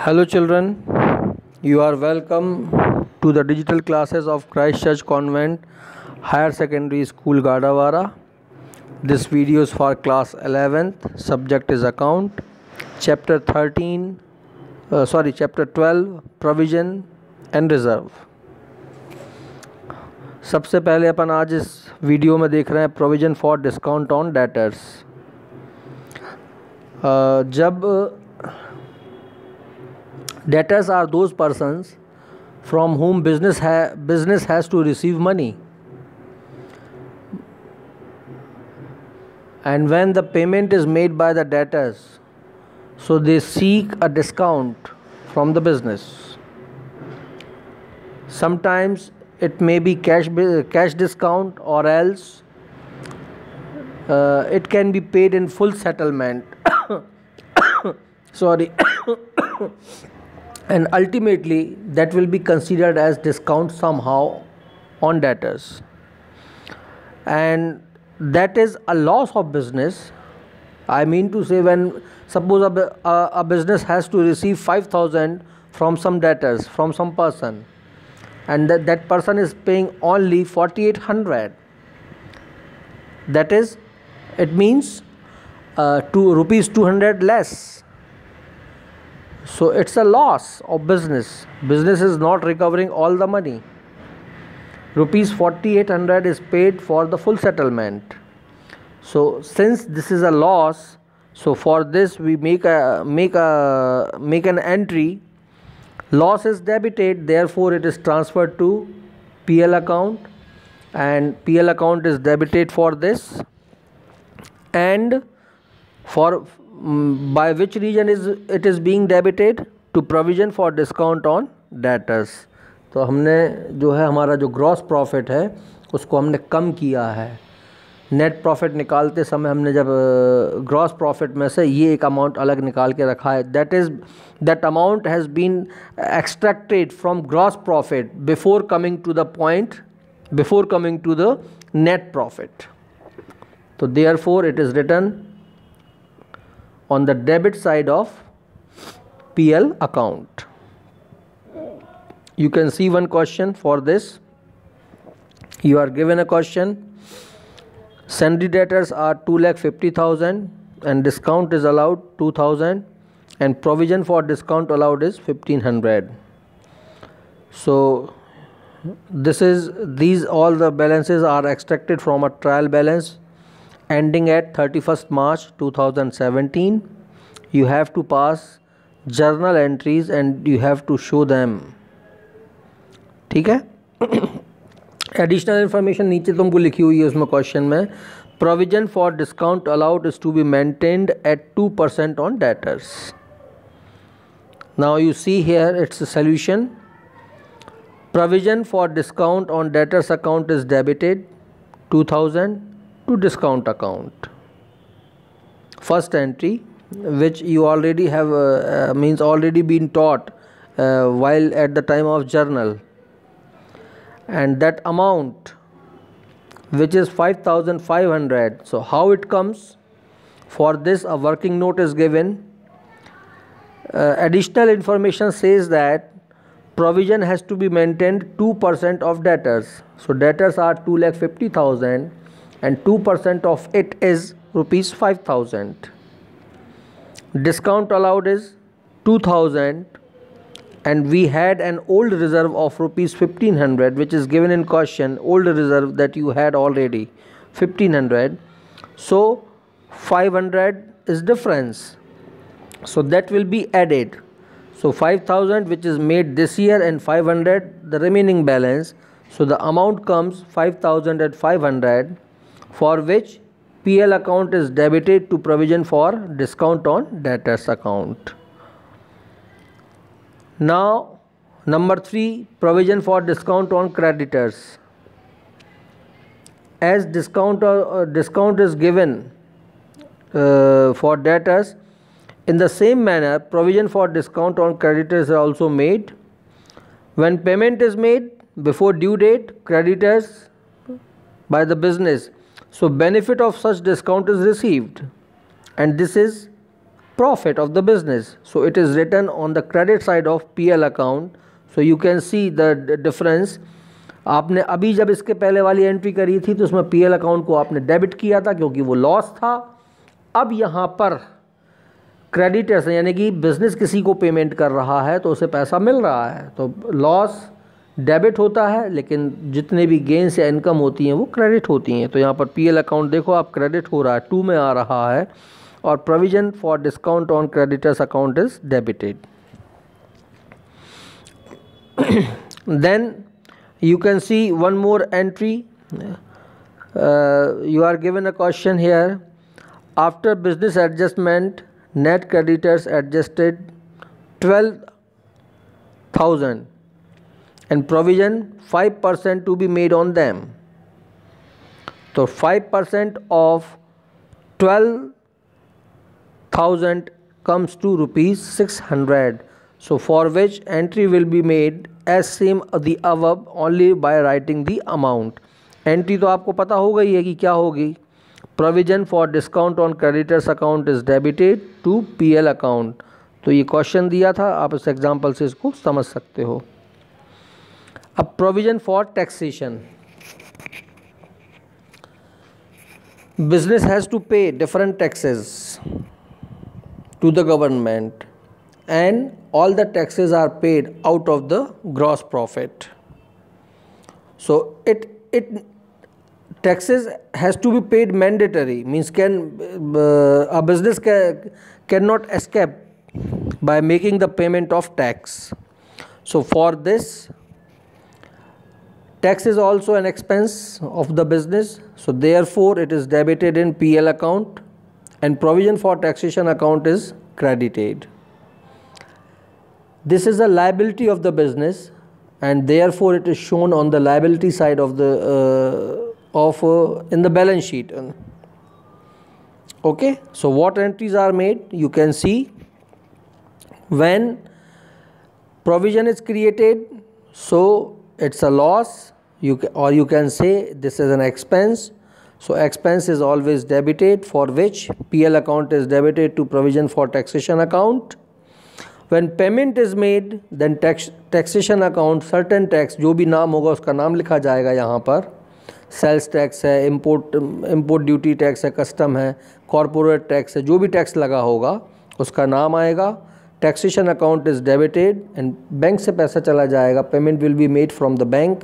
Hello children, you are welcome to the digital classes of Christ Church Convent Higher Secondary School Gadawara. This video is for class 11th, subject is account, chapter 12 provision and reserve. सबसे पहले अपन आज इस video में देख रहे हैं provision for discount on debtors. जब debtors are those persons from whom business has to receive money, and when the payment is made by the debtors, so they seek a discount from the business. Sometimes it may be cash discount, or else it can be paid in full settlement and ultimately that will be considered as discount somehow on debtors, and that is a loss of business. I mean to say, when suppose a business has to receive 5,000 from some debtors, from some person, and that person is paying only 4,800, that is, it means rupees 200 less. So it's a loss of business. Business is not recovering all the money. Rupees 4,800 is paid for the full settlement. So since this is a loss, so for this we make an entry. Loss is debited, therefore it is transferred to PL account, and PL account is debited for this, and for by which region it is being debited? To provision for discount on debtors. तो हमने जो है हमारा जो gross profit है उसको हमने कम किया है। नेट प्रॉफिट निकालते समय हमने जब ग्रॉस प्रॉफिट में से ये एक अमाउंट अलग निकाल के रखा है, that amount has been extracted from gross profit before coming to the net profit. तो therefore it is written on the debit side of PL account. You can see one question for this. You are given a question. Sundry debtors are 2,50,000 and discount is allowed 2,000 and provision for discount allowed is 1,500. So these all the balances are extracted from a trial balance ending at 31st March 2017. You have to pass journal entries and you have to show them. ठीक है. Additional information नीचे तुमको लिखी हुई है उसमें क्वेश्चन में. Provision for discount allowed is to be maintained at 2% on debtors. Now you see here it's a solution. Provision for discount on debtors account is debited 2,000 to discount account. First entry, which you already have already been taught while at the time of journal, and that amount which is 5,500. So how it comes? For this a working note is given. Additional information says that provision has to be maintained 2% of debtors. So debtors are 2,50,000 and 2% of it is rupees 5,000. Discount allowed is 2,000 and we had an old reserve of rupees 1,500 which is given in question, old reserve that you had already 1,500. So 500 is difference, so that will be added. So 5,000 which is made this year and 500 the remaining balance. So the amount comes 5,500, for which PL account is debited to provision for discount on debtors account. Now number 3, provision for discount on creditors. As discount is given for debtors, in the same manner provision for discount on creditors is also made. When payment is made before due date, creditors by the business, so benefit of such discount is received, and this is profit of the business. So it is written on the credit side of PL account. So you can see the difference. आपने अभी जब इसके पहले वाली entry करी थी तो उसमें PL अकाउंट को आपने डेबिट किया था क्योंकि वो लॉस था. अब यहाँ पर क्रेडिटर्स यानी कि बिज़नेस किसी को पेमेंट कर रहा है तो उसे पैसा मिल रहा है, तो लॉस डेबिट होता है, लेकिन जितने भी गेन्स या इनकम होती हैं वो क्रेडिट होती हैं. तो यहाँ पर PL अकाउंट देखो आप क्रेडिट हो रहा है, 2 में आ रहा है, और provision for discount on creditors account is debited. Then you can see one more entry. You are given a question here. After business adjustment, net creditors adjusted 12,000 and provision 5% to be made on them. So 5% of 12,000 comes to rupees 600. So for which entry will be made as same the above only by writing the amount. Entry तो आपको पता हो गई है कि क्या होगी. Provision for discount on creditors account is debited to PL account. तो ये क्वेश्चन दिया था, आप इस एग्जांपल से इसको समझ सकते हो. अब provision for taxation. Business has to pay different taxes to the government and all the taxes are paid out of the gross profit. So it taxes has to be paid mandatory, means a business cannot escape by making the payment of tax. So for this, tax is also an expense of the business, so therefore it is debited in PL account and provision for taxation account is credited. This is a liability of the business and therefore it is shown on the liability side of the in the balance sheet. Okay, so what entries are made? You can see when provision is created, so it's a loss, or you can say this is an expense. So expense is always debited, for which PL account is debited to provision for taxation account. When payment is made, then taxation account, certain tax, जो भी नाम होगा उसका नाम लिखा जाएगा यहाँ पर. सेल्स टैक्स है, इम्पोर्ट ड्यूटी टैक्स है, कस्टम है, कॉरपोरेट टैक्स है, जो भी टैक्स लगा होगा उसका नाम आएगा. Taxation account is debited and bank से पैसा चला जाएगा. Payment will be made from the bank,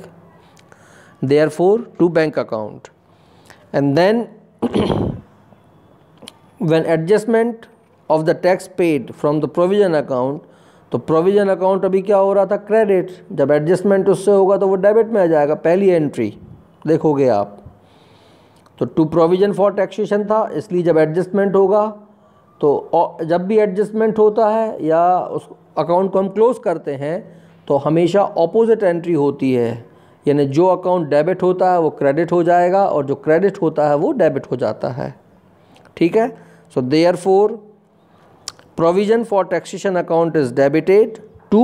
therefore to bank account. And then when adjustment of the tax paid from the provision account, तो प्रोविजन अकाउंट अभी क्या हो रहा था, क्रेडिट. जब एडजस्टमेंट उससे होगा तो वो डेबिट में आ जाएगा. पहली एंट्री देखोगे आप, तो टू प्रोविजन फॉर टैक्सेशन था, इसलिए जब एडजस्टमेंट होगा तो जब भी एडजस्टमेंट होता है या उस अकाउंट को हम क्लोज करते हैं तो हमेशा ऑपोजिट एंट्री होती है, यानी जो अकाउंट डेबिट होता है वो क्रेडिट हो जाएगा और जो क्रेडिट होता है वो डेबिट हो जाता है. ठीक है. So therefore provision for taxation account is debited to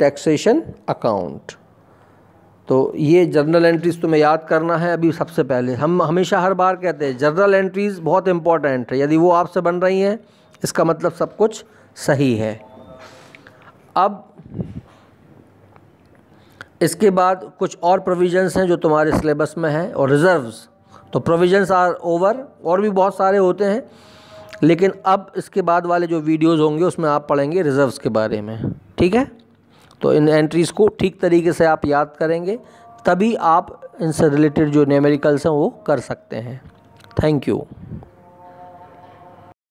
taxation account. तो ये जर्नल एंट्रीज तुम्हें याद करना है. अभी सबसे पहले हम हमेशा हर बार कहते हैं जर्नल एंट्रीज बहुत इंपॉर्टेंट है. यदि वो आपसे बन रही हैं इसका मतलब सब कुछ सही है. अब इसके बाद कुछ और प्रोविजंस हैं जो तुम्हारे सिलेबस में हैं, और रिजर्व्स. तो प्रोविजंस आर ओवर, और भी बहुत सारे होते हैं, लेकिन अब इसके बाद वाले जो वीडियोस होंगे उसमें आप पढ़ेंगे रिजर्व्स के बारे में. ठीक है. तो इन एंट्रीज़ को ठीक तरीके से आप याद करेंगे, तभी आप इनसे रिलेटेड जो न्यूमेरिकल्स हैं वो कर सकते हैं. Thank you.